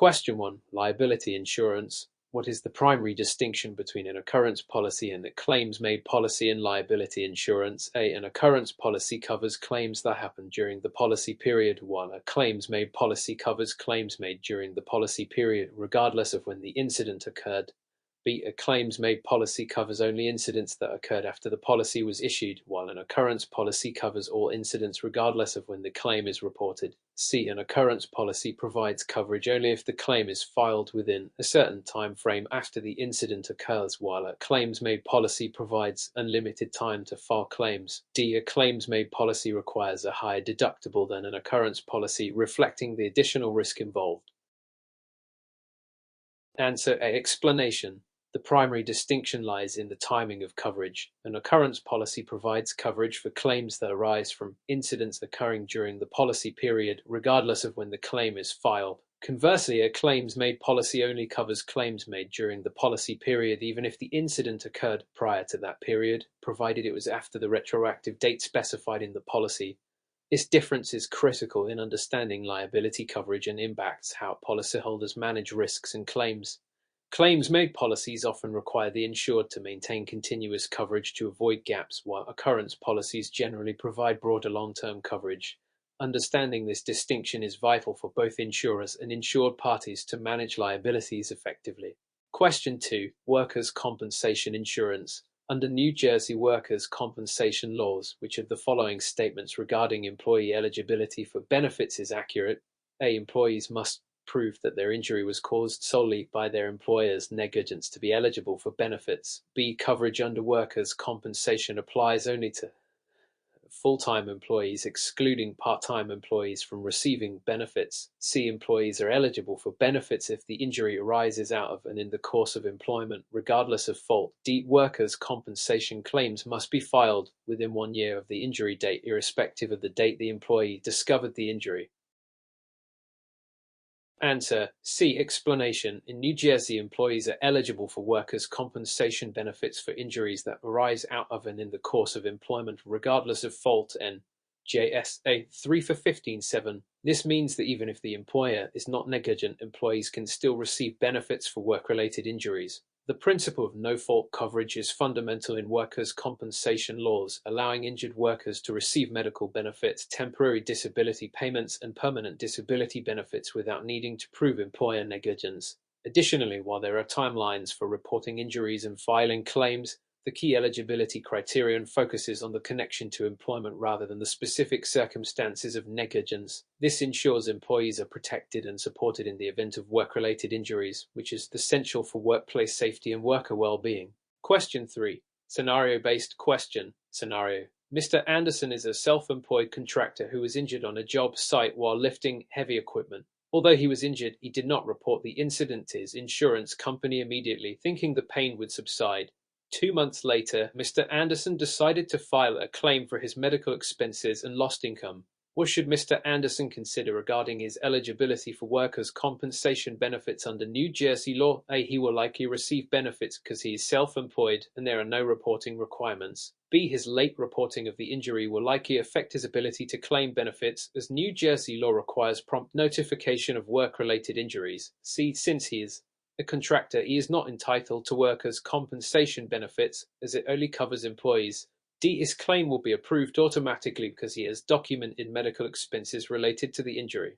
Question 1. Liability insurance. What is the primary distinction between an occurrence policy and a claims-made policy in liability insurance? A. An occurrence policy covers claims that happen during the policy period, while a claims-made policy covers claims made during the policy period, regardless of when the incident occurred. B. A claims-made policy covers only incidents that occurred after the policy was issued, while an occurrence policy covers all incidents regardless of when the claim is reported. C. An occurrence policy provides coverage only if the claim is filed within a certain time frame after the incident occurs, while a claims-made policy provides unlimited time to file claims. D. A claims-made policy requires a higher deductible than an occurrence policy, reflecting the additional risk involved. Answer A. Explanation. The primary distinction lies in the timing of coverage. An occurrence policy provides coverage for claims that arise from incidents occurring during the policy period, regardless of when the claim is filed. Conversely, a claims-made policy only covers claims made during the policy period, even if the incident occurred prior to that period, provided it was after the retroactive date specified in the policy. This difference is critical in understanding liability coverage and impacts how policyholders manage risks and claims. Claims-made policies often require the insured to maintain continuous coverage to avoid gaps, while occurrence policies generally provide broader long-term coverage. Understanding this distinction is vital for both insurers and insured parties to manage liabilities effectively. Question 2. Workers' compensation insurance. Under New Jersey workers' compensation laws, which of the following statements regarding employee eligibility for benefits is accurate? A. Employees must prove that their injury was caused solely by their employer's negligence to be eligible for benefits. B. Coverage under workers' compensation applies only to full-time employees, excluding part-time employees from receiving benefits. C. Employees are eligible for benefits if the injury arises out of and in the course of employment, regardless of fault. D. Workers' compensation claims must be filed within 1 year of the injury date, irrespective of the date the employee discovered the injury. Answer C. Explanation. In New Jersey, employees are eligible for workers' compensation benefits for injuries that arise out of and in the course of employment, regardless of fault. NJSA 3 for 15(7). This means that even if the employer is not negligent, employees can still receive benefits for work-related injuries. The principle of no-fault coverage is fundamental in workers' compensation laws, allowing injured workers to receive medical benefits, temporary disability payments, and permanent disability benefits without needing to prove employer negligence. Additionally, while there are timelines for reporting injuries and filing claims, the key eligibility criterion focuses on the connection to employment rather than the specific circumstances of negligence. This ensures employees are protected and supported in the event of work-related injuries, which is essential for workplace safety and worker well-being. Question 3. Scenario-based question. Scenario. Mr. Anderson is a self-employed contractor who was injured on a job site while lifting heavy equipment. Although he was injured, he did not report the incident to his insurance company immediately, thinking the pain would subside. 2 months later, Mr. Anderson decided to file a claim for his medical expenses and lost income. What should Mr. Anderson consider regarding his eligibility for workers' compensation benefits under New Jersey law? A. He will likely receive benefits because he is self-employed and there are no reporting requirements. B. His late reporting of the injury will likely affect his ability to claim benefits, as New Jersey law requires prompt notification of work-related injuries. C. Since he is a contractor, he is not entitled to workers' compensation benefits, as it only covers employees. D. His claim will be approved automatically because he has documented medical expenses related to the injury.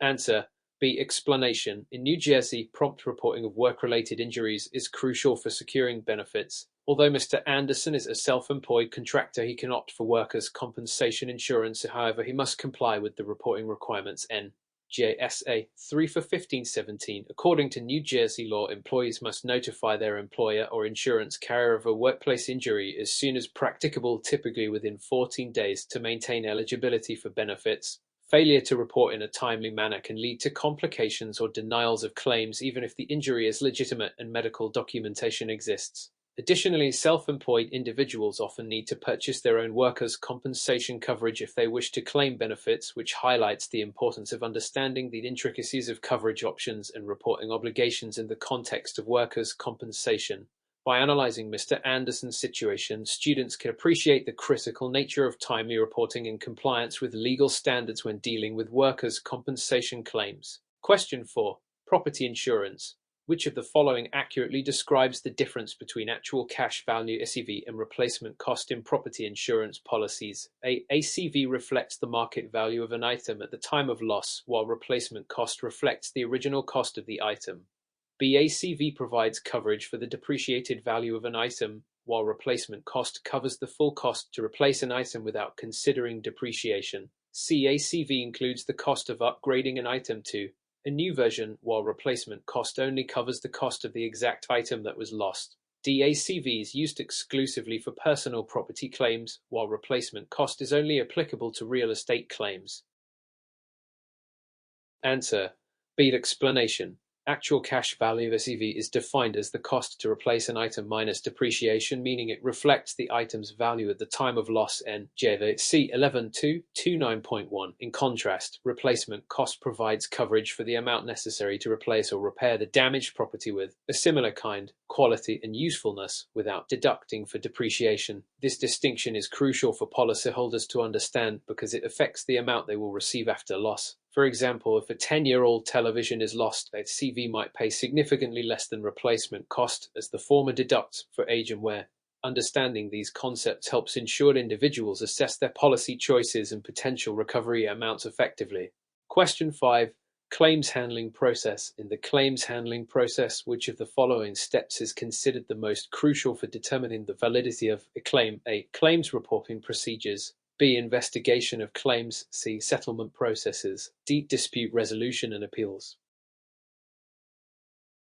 Answer B. Explanation. In New Jersey, prompt reporting of work-related injuries is crucial for securing benefits. Although Mr. Anderson is a self-employed contractor, he can opt for workers' compensation insurance. However, he must comply with the reporting requirements NJSA 3 for 15(17). According to New Jersey law, employees must notify their employer or insurance carrier of a workplace injury as soon as practicable, typically within 14 days, to maintain eligibility for benefits. Failure to report in a timely manner can lead to complications or denials of claims, even if the injury is legitimate and medical documentation exists. Additionally, self-employed individuals often need to purchase their own workers' compensation coverage if they wish to claim benefits, which highlights the importance of understanding the intricacies of coverage options and reporting obligations in the context of workers' compensation. By analyzing Mr. Anderson's situation, students can appreciate the critical nature of timely reporting and compliance with legal standards when dealing with workers' compensation claims. Question 4. Property insurance. Which of the following accurately describes the difference between actual cash value (ACV) and replacement cost in property insurance policies? A. ACV reflects the market value of an item at the time of loss, while replacement cost reflects the original cost of the item. B. ACV provides coverage for the depreciated value of an item, while replacement cost covers the full cost to replace an item without considering depreciation. C. ACV includes the cost of upgrading an item to a new version, while replacement cost only covers the cost of the exact item that was lost. D. ACV is used exclusively for personal property claims, while replacement cost is only applicable to real estate claims. Answer. B. Explanation. Actual cash value of ACV is defined as the cost to replace an item minus depreciation, meaning it reflects the item's value at the time of loss. NJV C 11.229.1. In contrast, replacement cost provides coverage for the amount necessary to replace or repair the damaged property with a similar kind, quality, and usefulness without deducting for depreciation. This distinction is crucial for policyholders to understand because it affects the amount they will receive after loss. For example, if a 10-year-old television is lost, a CV might pay significantly less than replacement cost, as the former deducts for age and wear. Understanding these concepts helps insured individuals assess their policy choices and potential recovery amounts effectively. Question 5. Claims handling process. In the claims handling process, which of the following steps is considered the most crucial for determining the validity of a claim? A. Claims reporting procedures. B. Investigation of claims. C. Settlement processes. D. Dispute resolution and appeals.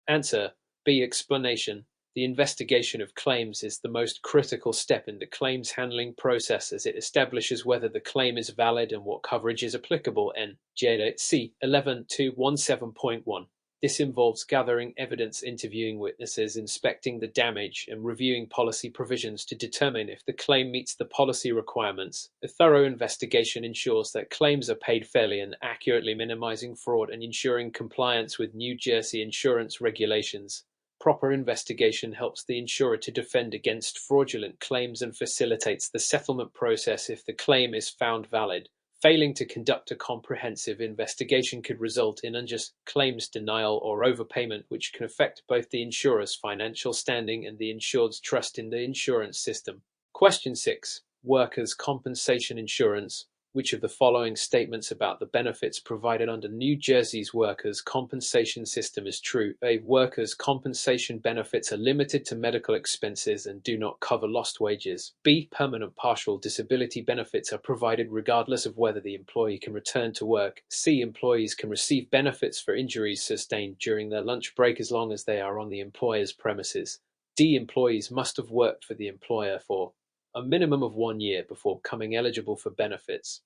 Answer. B. Explanation. The investigation of claims is the most critical step in the claims handling process, as it establishes whether the claim is valid and what coverage is applicable. NJDA C 11.217.1. This involves gathering evidence, interviewing witnesses, inspecting the damage, and reviewing policy provisions to determine if the claim meets the policy requirements. A thorough investigation ensures that claims are paid fairly and accurately, minimizing fraud and ensuring compliance with New Jersey insurance regulations. Proper investigation helps the insurer to defend against fraudulent claims and facilitates the settlement process if the claim is found valid. Failing to conduct a comprehensive investigation could result in unjust claims denial or overpayment, which can affect both the insurer's financial standing and the insured's trust in the insurance system. Question 6. Workers' compensation insurance. Which of the following statements about the benefits provided under New Jersey's workers' compensation system is true? A. Workers' compensation benefits are limited to medical expenses and do not cover lost wages. B. Permanent partial disability benefits are provided regardless of whether the employee can return to work. C. Employees can receive benefits for injuries sustained during their lunch break as long as they are on the employer's premises. D. Employees must have worked for the employer for a minimum of 1 year before becoming eligible for benefits.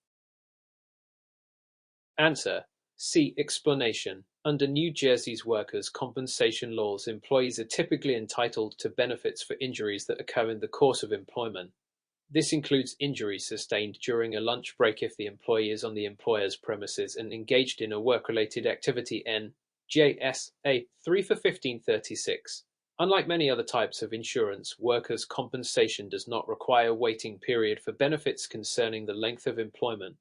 Answer. C. Explanation. Under New Jersey's workers' compensation laws, employees are typically entitled to benefits for injuries that occur in the course of employment. This includes injuries sustained during a lunch break if the employee is on the employer's premises and engaged in a work-related activity. NJSA 3 for 1536. Unlike many other types of insurance, workers' compensation does not require a waiting period for benefits concerning the length of employment.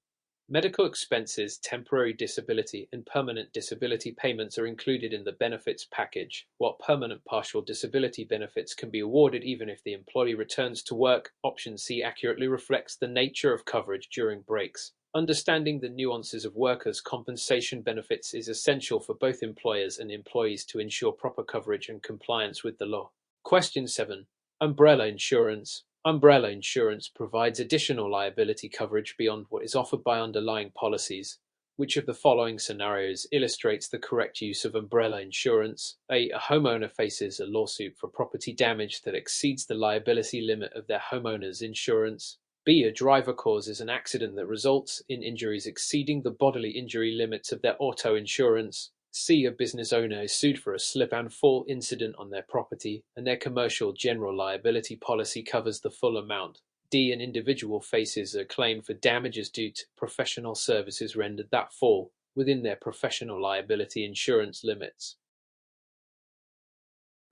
Medical expenses, temporary disability, and permanent disability payments are included in the benefits package, while permanent partial disability benefits can be awarded even if the employee returns to work. Option C accurately reflects the nature of coverage during breaks. Understanding the nuances of workers' compensation benefits is essential for both employers and employees to ensure proper coverage and compliance with the law. Question 7. Umbrella insurance. Umbrella insurance provides additional liability coverage beyond what is offered by underlying policies. Which of the following scenarios illustrates the correct use of umbrella insurance? A. A homeowner faces a lawsuit for property damage that exceeds the liability limit of their homeowner's insurance. B. A driver causes an accident that results in injuries exceeding the bodily injury limits of their auto insurance. C. A business owner is sued for a slip and fall incident on their property, and their commercial general liability policy covers the full amount. D. An individual faces a claim for damages due to professional services rendered that fall within their professional liability insurance limits.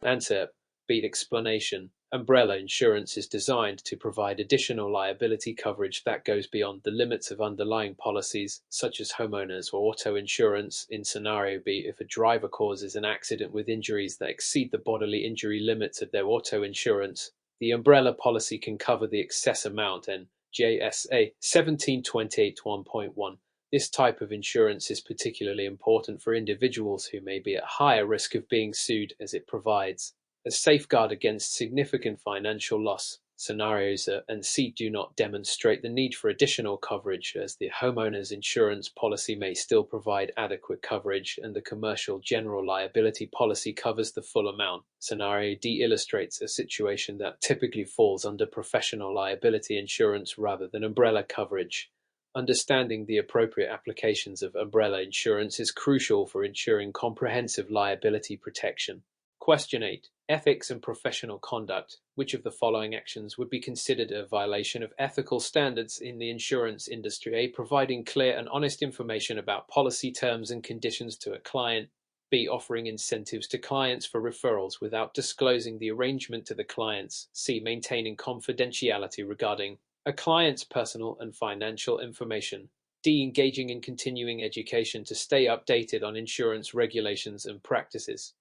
Answer. B. Explanation. Umbrella insurance is designed to provide additional liability coverage that goes beyond the limits of underlying policies, such as homeowners or auto insurance. In scenario B, if a driver causes an accident with injuries that exceed the bodily injury limits of their auto insurance, the umbrella policy can cover the excess amount. And JSA 1728 1.1. This type of insurance is particularly important for individuals who may be at higher risk of being sued, as it provides a safeguard against significant financial loss. Scenarios A and C do not demonstrate the need for additional coverage, as the homeowner's insurance policy may still provide adequate coverage and the commercial general liability policy covers the full amount. Scenario D illustrates a situation that typically falls under professional liability insurance rather than umbrella coverage. Understanding the appropriate applications of umbrella insurance is crucial for ensuring comprehensive liability protection. Question 8. Ethics and professional conduct. Which of the following actions would be considered a violation of ethical standards in the insurance industry? A. Providing clear and honest information about policy terms and conditions to a client. B. Offering incentives to clients for referrals without disclosing the arrangement to the clients. C. Maintaining confidentiality regarding a client's personal and financial information. D. Engaging in continuing education to stay updated on insurance regulations and practices.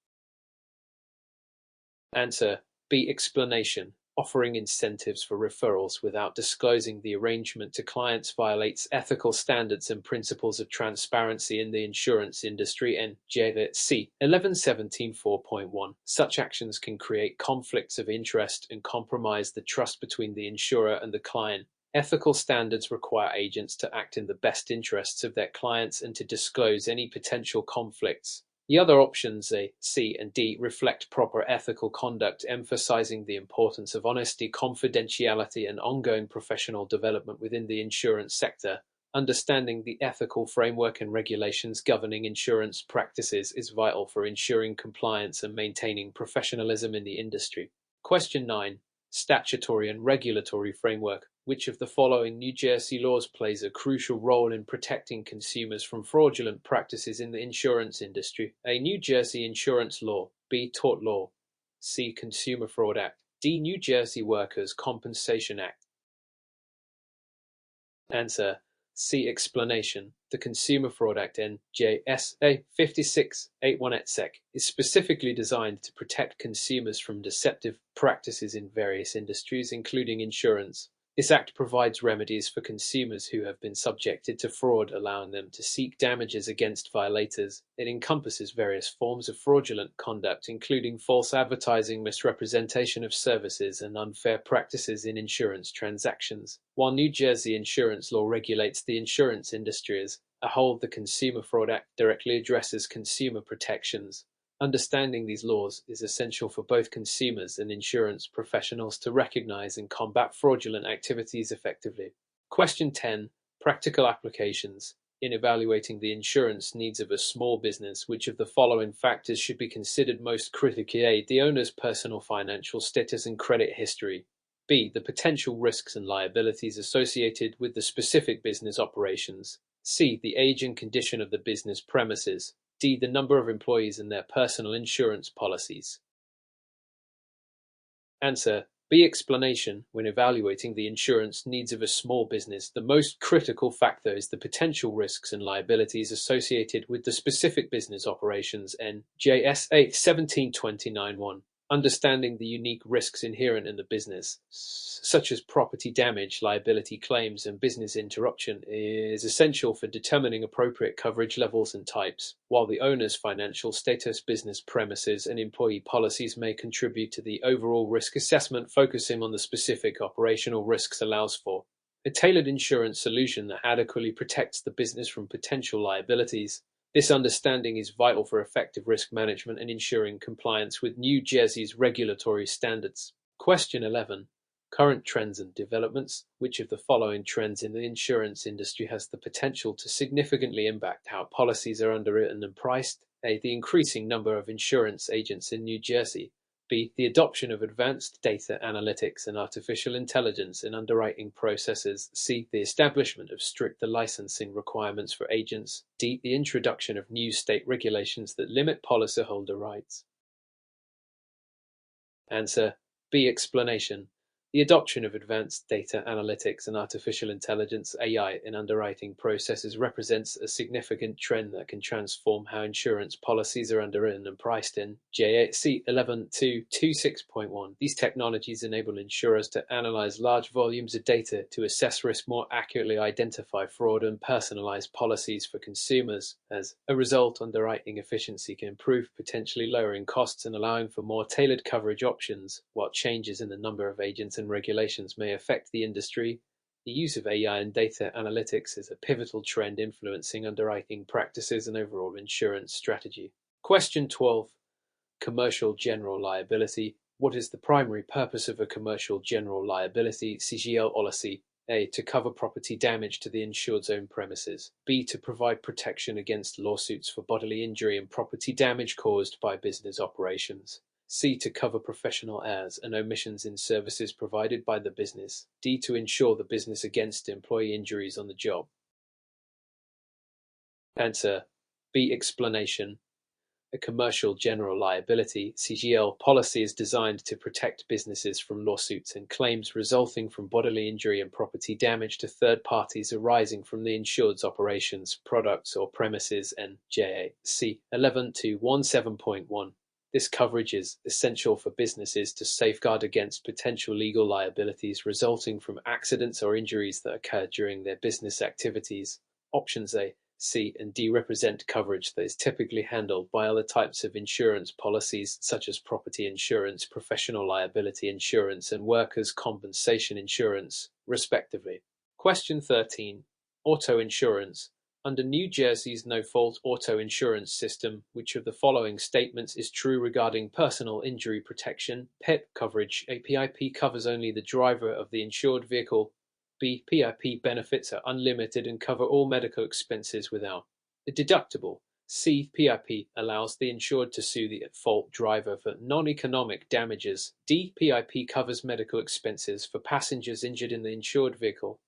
Answer B. Explanation. Offering incentives for referrals without disclosing the arrangement to clients violates ethical standards and principles of transparency in the insurance industry. And JC 1117 4.1. Such actions can create conflicts of interest and compromise the trust between the insurer and the client. Ethical standards require agents to act in the best interests of their clients and to disclose any potential conflicts. The other options, A, C, and D, reflect proper ethical conduct, emphasizing the importance of honesty, confidentiality, and ongoing professional development within the insurance sector. Understanding the ethical framework and regulations governing insurance practices is vital for ensuring compliance and maintaining professionalism in the industry. Question 9. Statutory and regulatory framework. Which of the following New Jersey laws plays a crucial role in protecting consumers from fraudulent practices in the insurance industry? A. New Jersey Insurance Law. B. Tort Law. C. Consumer Fraud Act. D. New Jersey Workers' Compensation Act. Answer C. Explanation. The Consumer Fraud Act NJSA 5681 et seq. is specifically designed to protect consumers from deceptive practices in various industries, including insurance. This act provides remedies for consumers who have been subjected to fraud, allowing them to seek damages against violators. It encompasses various forms of fraudulent conduct, including false advertising, misrepresentation of services, and unfair practices in insurance transactions. While New Jersey insurance law regulates the insurance industry as a whole, the Consumer Fraud Act directly addresses consumer protections. Understanding these laws is essential for both consumers and insurance professionals to recognize and combat fraudulent activities effectively. Question 10. Practical applications. In evaluating the insurance needs of a small business, which of the following factors should be considered most critically? A. The owner's personal financial status and credit history. B. The potential risks and liabilities associated with the specific business operations. C. The age and condition of the business premises. D. The number of employees and their personal insurance policies. Answer B. Explanation. When evaluating the insurance needs of a small business, the most critical factor is the potential risks and liabilities associated with the specific business operations. NJSA 1729-1. Understanding the unique risks inherent in the business, such as property damage, liability claims, and business interruption, is essential for determining appropriate coverage levels and types. While the owner's financial status, business premises, and employee policies may contribute to the overall risk assessment, focusing on the specific operational risks allows for a tailored insurance solution that adequately protects the business from potential liabilities. This understanding is vital for effective risk management and ensuring compliance with New Jersey's regulatory standards. Question 11. Current trends and developments. Which of the following trends in the insurance industry has the potential to significantly impact how policies are underwritten and priced? A. The increasing number of insurance agents in New Jersey. B. The adoption of advanced data analytics and artificial intelligence in underwriting processes. C. The establishment of stricter licensing requirements for agents. D. The introduction of new state regulations that limit policyholder rights. Answer B. Explanation. The adoption of advanced data analytics and artificial intelligence (AI) in underwriting processes represents a significant trend that can transform how insurance policies are underwritten and priced in JAC 11.226.1. These technologies enable insurers to analyze large volumes of data to assess risk more accurately, identify fraud, and personalize policies for consumers. As a result, underwriting efficiency can improve, potentially lowering costs and allowing for more tailored coverage options. While changes in the number of agents and regulations may affect the industry, the use of AI and data analytics is a pivotal trend influencing underwriting practices and overall insurance strategy. Question 12. Commercial general liability. What is the primary purpose of a commercial general liability (CGL) policy? A. To cover property damage to the insured's own premises. B. To provide protection against lawsuits for bodily injury and property damage caused by business operations. C. To cover professional errors and omissions in services provided by the business. D. To insure the business against employee injuries on the job. Answer B. Explanation. A commercial general liability (CGL) policy is designed to protect businesses from lawsuits and claims resulting from bodily injury and property damage to third parties arising from the insured's operations, products, or premises. NJAC 11.217.1. This coverage is essential for businesses to safeguard against potential legal liabilities resulting from accidents or injuries that occur during their business activities. Options A, C, and D represent coverage that is typically handled by other types of insurance policies such as property insurance, professional liability insurance, and workers' compensation insurance, respectively. Question 13. Auto insurance. Under New Jersey's no-fault auto insurance system, which of the following statements is true regarding personal injury protection? PIP coverage. A PIP covers only the driver of the insured vehicle. B. PIP benefits are unlimited and cover all medical expenses without a deductible. C. PIP allows the insured to sue the at-fault driver for non-economic damages. D. PIP covers medical expenses for passengers injured in the insured vehicle.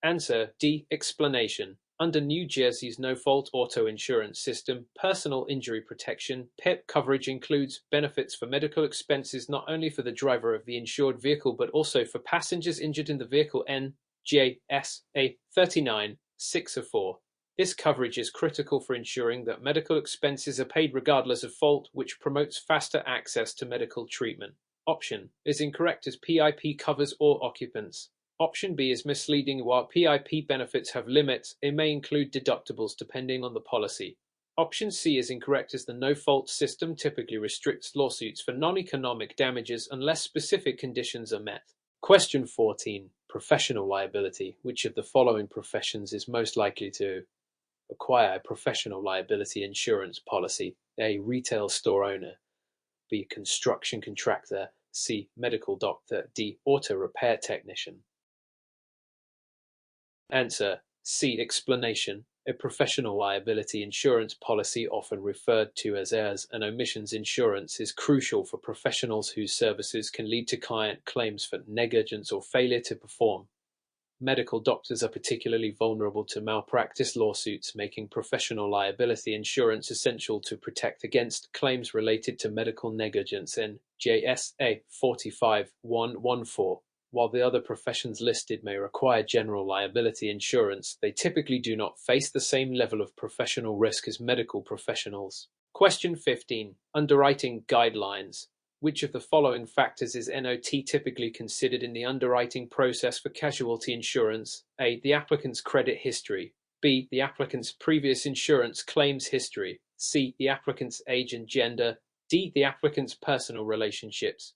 Answer D. Explanation. Under New Jersey's no-fault auto insurance system, personal injury protection (PIP) coverage includes benefits for medical expenses not only for the driver of the insured vehicle but also for passengers injured in the vehicle. NJSA 39.604. This coverage is critical for ensuring that medical expenses are paid regardless of fault, which promotes faster access to medical treatment. Option is incorrect as PIP covers all occupants. Option B is misleading. While PIP benefits have limits, it may include deductibles depending on the policy. Option C is incorrect as the no-fault system typically restricts lawsuits for non-economic damages unless specific conditions are met. Question 14. Professional liability. Which of the following professions is most likely to acquire a professional liability insurance policy? A. Retail store owner. B. Construction contractor. C. Medical doctor. D. Auto repair technician. Answer C. Explanation. A professional liability insurance policy, often referred to as errors and omissions insurance, is crucial for professionals whose services can lead to client claims for negligence or failure to perform. Medical doctors are particularly vulnerable to malpractice lawsuits, making professional liability insurance essential to protect against claims related to medical negligence. NJSA 45.114. While the other professions listed may require general liability insurance, they typically do not face the same level of professional risk as medical professionals. Question 15. Underwriting guidelines. Which of the following factors is NOT typically considered in the underwriting process for casualty insurance? A. The applicant's credit history. B. The applicant's previous insurance claims history. C. The applicant's age and gender. D. The applicant's personal relationships.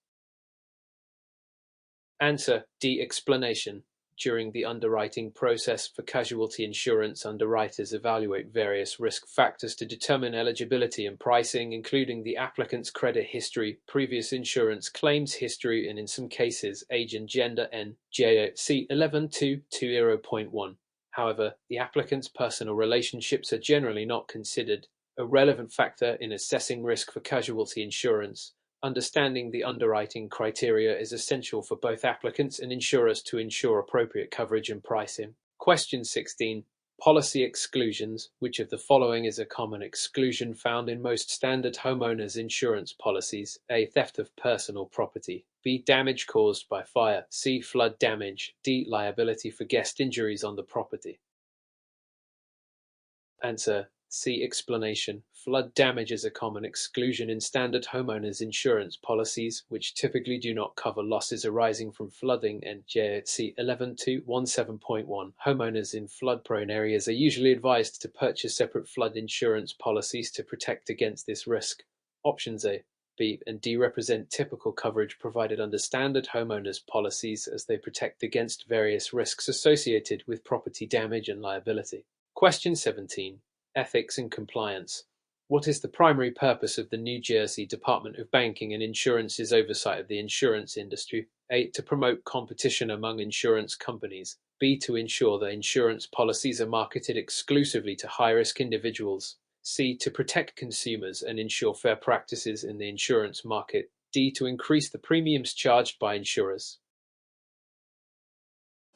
Answer D. Explanation. During the underwriting process for casualty insurance, underwriters evaluate various risk factors to determine eligibility and pricing, including the applicant's credit history, previous insurance claims history, and in some cases, age and gender. NJC 11.220.1. However, the applicant's personal relationships are generally not considered a relevant factor in assessing risk for casualty insurance. Understanding the underwriting criteria is essential for both applicants and insurers to ensure appropriate coverage and pricing. Question 16. Policy exclusions. Which of the following is a common exclusion found in most standard homeowners insurance policies? A. Theft of personal property. B. Damage caused by fire. C. Flood damage. D. Liability for guest injuries on the property. Answer. See explanation. Flood damage is a common exclusion in standard homeowners insurance policies, which typically do not cover losses arising from flooding, and JC 11.217.1. Homeowners in flood-prone areas are usually advised to purchase separate flood insurance policies to protect against this risk. Options A, B, and D represent typical coverage provided under standard homeowners policies as they protect against various risks associated with property damage and liability. Question 17. Ethics and compliance. What is the primary purpose of the New Jersey Department of Banking and Insurance's oversight of the insurance industry? A. To promote competition among insurance companies. B. To ensure that insurance policies are marketed exclusively to high-risk individuals. C. To protect consumers and ensure fair practices in the insurance market. D. To increase the premiums charged by insurers.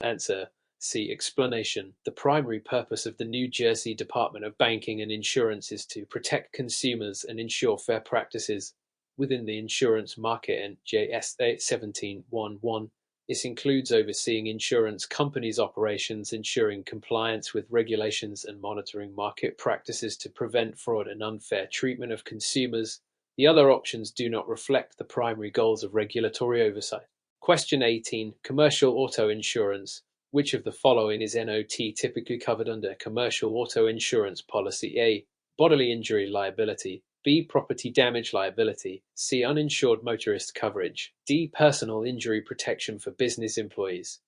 Answer. See explanation. The primary purpose of the New Jersey Department of Banking and Insurance is to protect consumers and ensure fair practices within the insurance market, and JSA 17.1.1. This includes overseeing insurance companies' operations, ensuring compliance with regulations, and monitoring market practices to prevent fraud and unfair treatment of consumers. The other options do not reflect the primary goals of regulatory oversight. Question 18. Commercial auto insurance. Which of the following is NOT typically covered under a commercial auto insurance policy? A. Bodily injury liability. B. Property damage liability. C. Uninsured motorist coverage. D. Personal injury protection for business employees.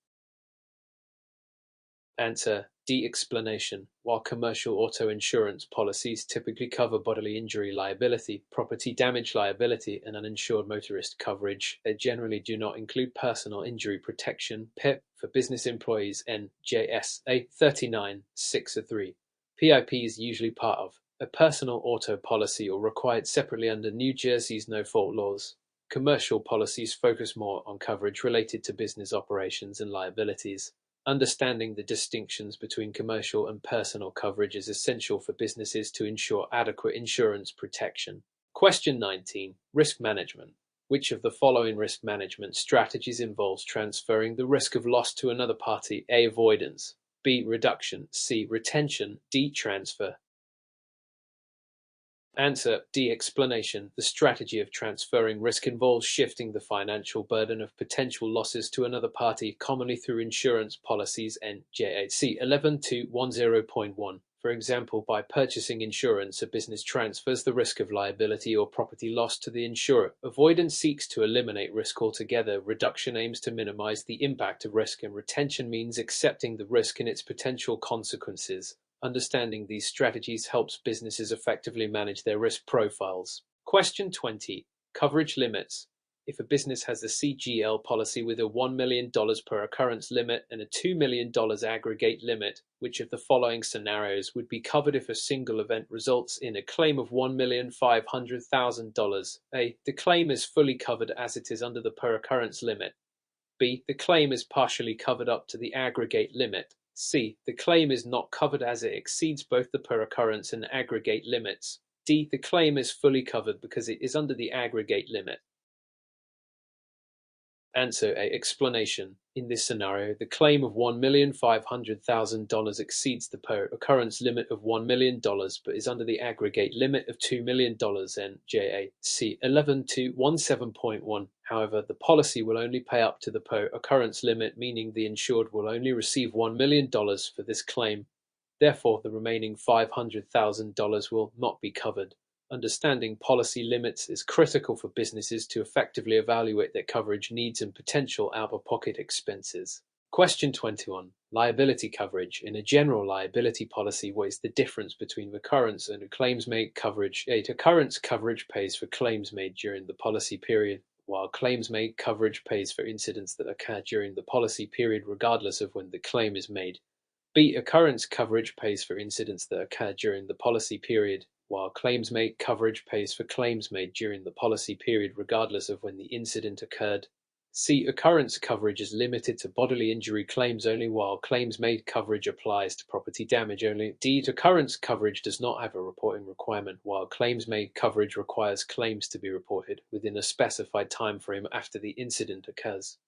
Answer. D. Explanation. While commercial auto insurance policies typically cover bodily injury liability, property damage liability, and uninsured motorist coverage, they generally do not include personal injury protection (PIP) for business employees, NJSA 39.6.3. PIP is usually part of a personal auto policy or required separately under New Jersey's no-fault laws. Commercial policies focus more on coverage related to business operations and liabilities. Understanding the distinctions between commercial and personal coverage is essential for businesses to ensure adequate insurance protection. Question 19. Risk management. Which of the following risk management strategies involves transferring the risk of loss to another party? A. Avoidance. B. Reduction. C. Retention. D. Transfer. Answer. D. Explanation. The strategy of transferring risk involves shifting the financial burden of potential losses to another party, commonly through insurance policies, NJAC 11.210.1. For example, by purchasing insurance, a business transfers the risk of liability or property loss to the insurer. Avoidance seeks to eliminate risk altogether. Reduction aims to minimize the impact of risk, and retention means accepting the risk and its potential consequences. Understanding these strategies helps businesses effectively manage their risk profiles. Question 20. Coverage limits. If a business has a CGL policy with a $1 million per occurrence limit and a $2 million aggregate limit, which of the following scenarios would be covered if a single event results in a claim of $1,500,000? A. The claim is fully covered as it is under the per occurrence limit. B. The claim is partially covered up to the aggregate limit. C. The claim is not covered as it exceeds both the per occurrence and aggregate limits. D. The claim is fully covered because it is under the aggregate limit. Answer A. Explanation. In this scenario, the claim of $1,500,000 exceeds the per occurrence limit of $1 million but is under the aggregate limit of $2 million, NJAC 11.217.1. However, the policy will only pay up to the per occurrence limit, meaning the insured will only receive $1 million for this claim. Therefore, the remaining $500,000 will not be covered. Understanding policy limits is critical for businesses to effectively evaluate their coverage needs and potential out-of-pocket expenses. Question 21. Liability coverage. In a general liability policy, what is the difference between occurrence and claims-made coverage? Occurrence coverage pays for claims made during the policy period, while claims-made coverage pays for incidents that occur during the policy period regardless of when the claim is made. B. Occurrence coverage pays for incidents that occur during the policy period, while claims-made coverage pays for claims made during the policy period regardless of when the incident occurred. C. Occurrence coverage is limited to bodily injury claims only, while claims-made coverage applies to property damage only. D. Occurrence coverage does not have a reporting requirement, while claims-made coverage requires claims to be reported within a specified time frame after the incident occurs.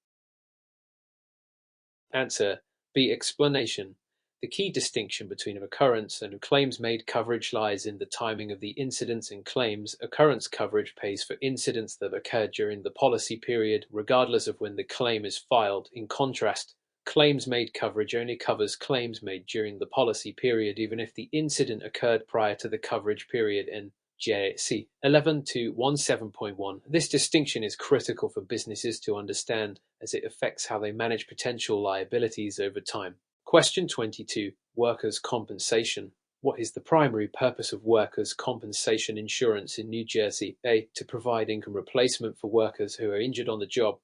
Answer B. Explanation. The key distinction between occurrence and claims-made coverage lies in the timing of the incidents and claims. Occurrence coverage pays for incidents that occurred during the policy period, regardless of when the claim is filed. In contrast, claims-made coverage only covers claims made during the policy period, even if the incident occurred prior to the coverage period. And JC 11.217.1. This distinction is critical for businesses to understand, as it affects how they manage potential liabilities over time. Question 22. Workers' compensation. What is the primary purpose of workers' compensation insurance in New Jersey? A. To provide income replacement for workers who are injured on the job.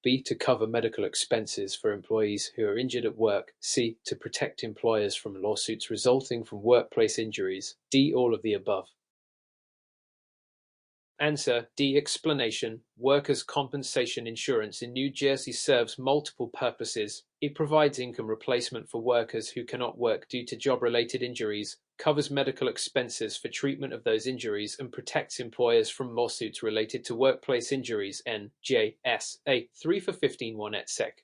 B. To cover medical expenses for employees who are injured at work. C. To protect employers from lawsuits resulting from workplace injuries. D. All of the above. Answer D. Explanation. Workers' compensation insurance in New Jersey serves multiple purposes. It provides income replacement for workers who cannot work due to job-related injuries, covers medical expenses for treatment of those injuries, and protects employers from lawsuits related to workplace injuries. NJSA 3 for 15 et sec.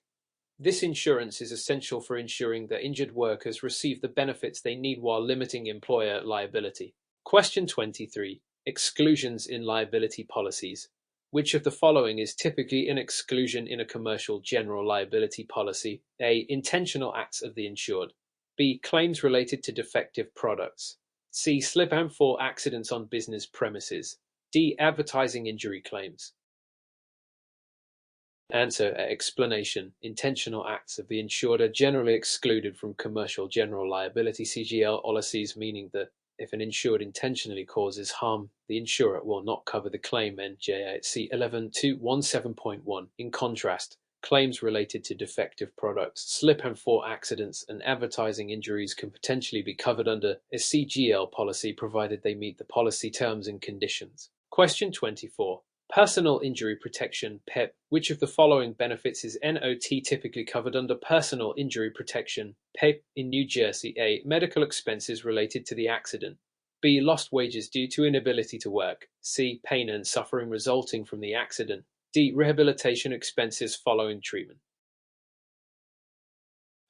This insurance is essential for ensuring that injured workers receive the benefits they need while limiting employer liability. Question 23. Exclusions in liability policies. Which of the following is typically an exclusion in a commercial general liability policy? A. Intentional acts of the insured. B. Claims related to defective products. C. Slip and fall accidents on business premises. D. Advertising injury claims. Answer. Explanation. Intentional acts of the insured are generally excluded from commercial general liability CGL policies, meaning that if an insured intentionally causes harm, the insurer will not cover the claim. NJC 11.217.1. In contrast, claims related to defective products, slip and fall accidents, and advertising injuries can potentially be covered under a CGL policy provided they meet the policy terms and conditions. Question 24. Personal injury protection (PIP). Which of the following benefits is NOT typically covered under personal injury protection (PIP) in New Jersey? A. Medical expenses related to the accident. B. Lost wages due to inability to work. C. Pain and suffering resulting from the accident. D. Rehabilitation expenses following treatment.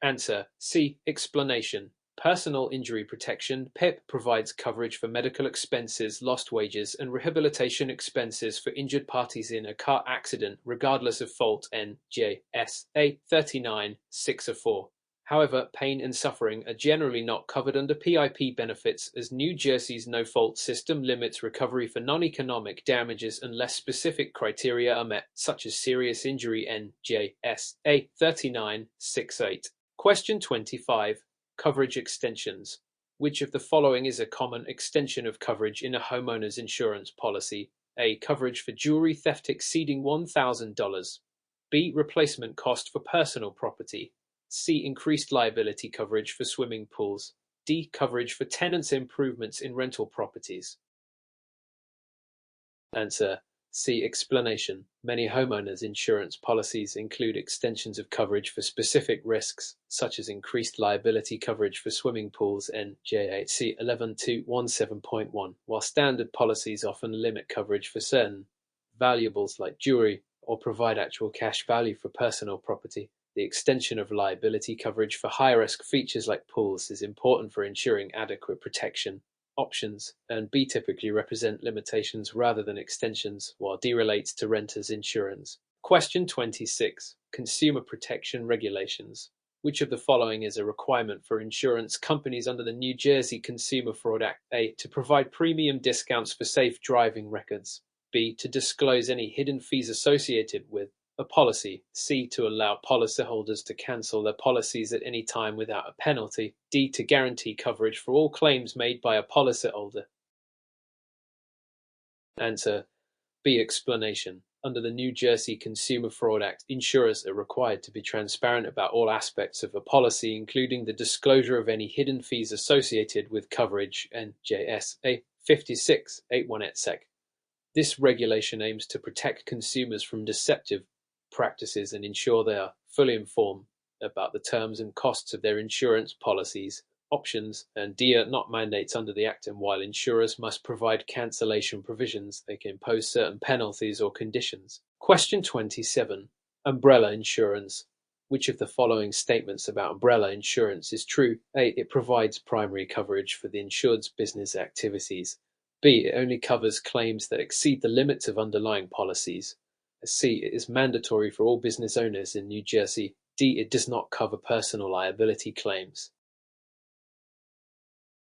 Answer. C. Explanation. Personal injury protection (PIP) provides coverage for medical expenses, lost wages, and rehabilitation expenses for injured parties in a car accident, regardless of fault. NJSA 39.604. However, pain and suffering are generally not covered under PIP benefits, as New Jersey's no-fault system limits recovery for non-economic damages unless specific criteria are met, such as serious injury. NJSA 39.68. Question 25. Coverage extensions. Which of the following is a common extension of coverage in a homeowner's insurance policy? A. Coverage for jewelry theft exceeding $1,000. B. Replacement cost for personal property. C. Increased liability coverage for swimming pools. D. Coverage for tenants' improvements in rental properties. Answer. C. Explanation. Many homeowners insurance policies include extensions of coverage for specific risks, such as increased liability coverage for swimming pools. NJHC 11.217.1, while standard policies often limit coverage for certain valuables like jewelry or provide actual cash value for personal property. The extension of liability coverage for high-risk features like pools is important for ensuring adequate protection. Options and B typically represent limitations rather than extensions, while D relates to renters' insurance. Question 26. Consumer protection regulations. Which of the following is a requirement for insurance companies under the New Jersey Consumer Fraud Act? A. To provide premium discounts for safe driving records. B. To disclose any hidden fees associated with a policy. C. To allow policyholders to cancel their policies at any time without a penalty. D. To guarantee coverage for all claims made by a policyholder. Answer. B. Explanation. Under the New Jersey Consumer Fraud Act, insurers are required to be transparent about all aspects of a policy, including the disclosure of any hidden fees associated with coverage. NJSA 56.81 et sec. This regulation aims to protect consumers from deceptive practices and ensure they are fully informed about the terms and costs of their insurance policies, options, and D are not mandates under the Act, and while insurers must provide cancellation provisions, they can impose certain penalties or conditions. Question 27. Umbrella insurance. Which of the following statements about umbrella insurance is true? A. It provides primary coverage for the insured's business activities. B. It only covers claims that exceed the limits of underlying policies. C. It is mandatory for all business owners in New Jersey. D. It does not cover personal liability claims.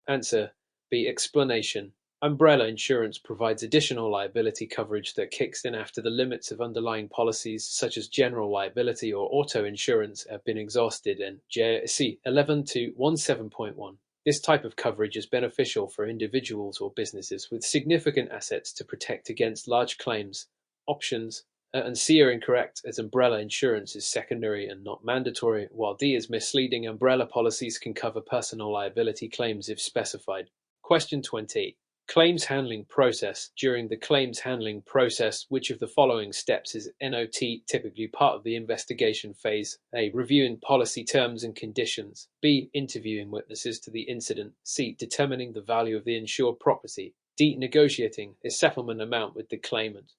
Answer B. Explanation. Umbrella insurance provides additional liability coverage that kicks in after the limits of underlying policies such as general liability or auto insurance have been exhausted, and JC 11-17.1. This type of coverage is beneficial for individuals or businesses with significant assets to protect against large claims. Options and C are incorrect, as umbrella insurance is secondary and not mandatory, while D is misleading. Umbrella policies can cover personal liability claims if specified. Question 20. Claims handling process. During the claims handling process, which of the following steps is not typically part of the investigation phase? A. Reviewing policy terms and conditions. B. Interviewing witnesses to the incident. C. Determining the value of the insured property. D. Negotiating a settlement amount with the claimant.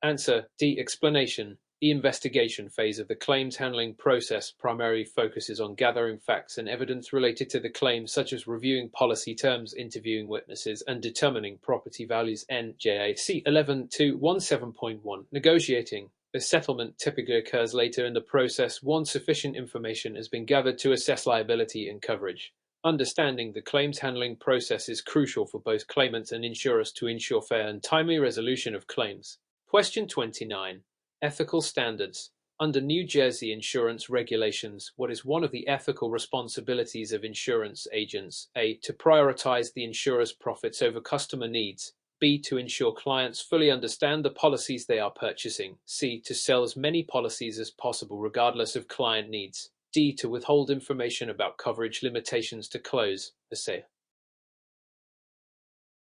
Answer D. Explanation. The investigation phase of the claims handling process primarily focuses on gathering facts and evidence related to the claim, such as reviewing policy terms, interviewing witnesses, and determining property values. NJAC 11-17.1. Negotiating. A settlement typically occurs later in the process once sufficient information has been gathered to assess liability and coverage. Understanding the claims handling process is crucial for both claimants and insurers to ensure fair and timely resolution of claims. Question 29. Ethical standards. Under New Jersey insurance regulations, what is one of the ethical responsibilities of insurance agents? A. To prioritize the insurer's profits over customer needs. B. To ensure clients fully understand the policies they are purchasing. C. To sell as many policies as possible regardless of client needs. D. To withhold information about coverage limitations to close a sale.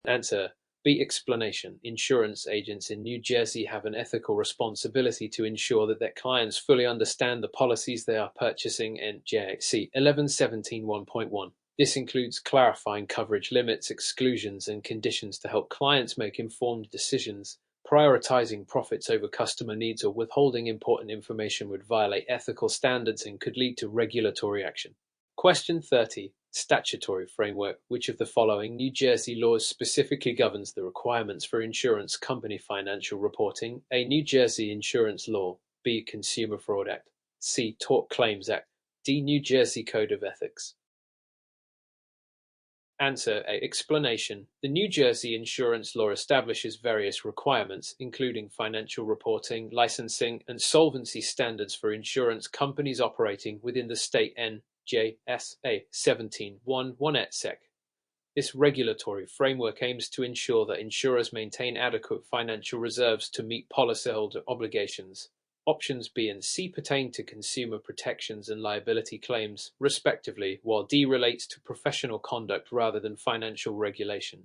Answer B. Explanation. Insurance agents in New Jersey have an ethical responsibility to ensure that their clients fully understand the policies they are purchasing. NJC 11-17.1. This includes clarifying coverage limits, exclusions, and conditions to help clients make informed decisions. Prioritizing profits over customer needs or withholding important information would violate ethical standards and could lead to regulatory action. Question 30. Statutory framework. Which of the following New Jersey laws specifically governs the requirements for insurance company financial reporting? A. New Jersey Insurance Law. B. Consumer Fraud Act. C. Tort Claims Act. D. New Jersey Code of Ethics. Answer A. Explanation. The New Jersey insurance law establishes various requirements, including financial reporting, licensing, and solvency standards for insurance companies operating within the state. NJSA 17.1 et sec. This regulatory framework aims to ensure that insurers maintain adequate financial reserves to meet policyholder obligations. Options B and C pertain to consumer protections and liability claims, respectively, while D relates to professional conduct rather than financial regulation.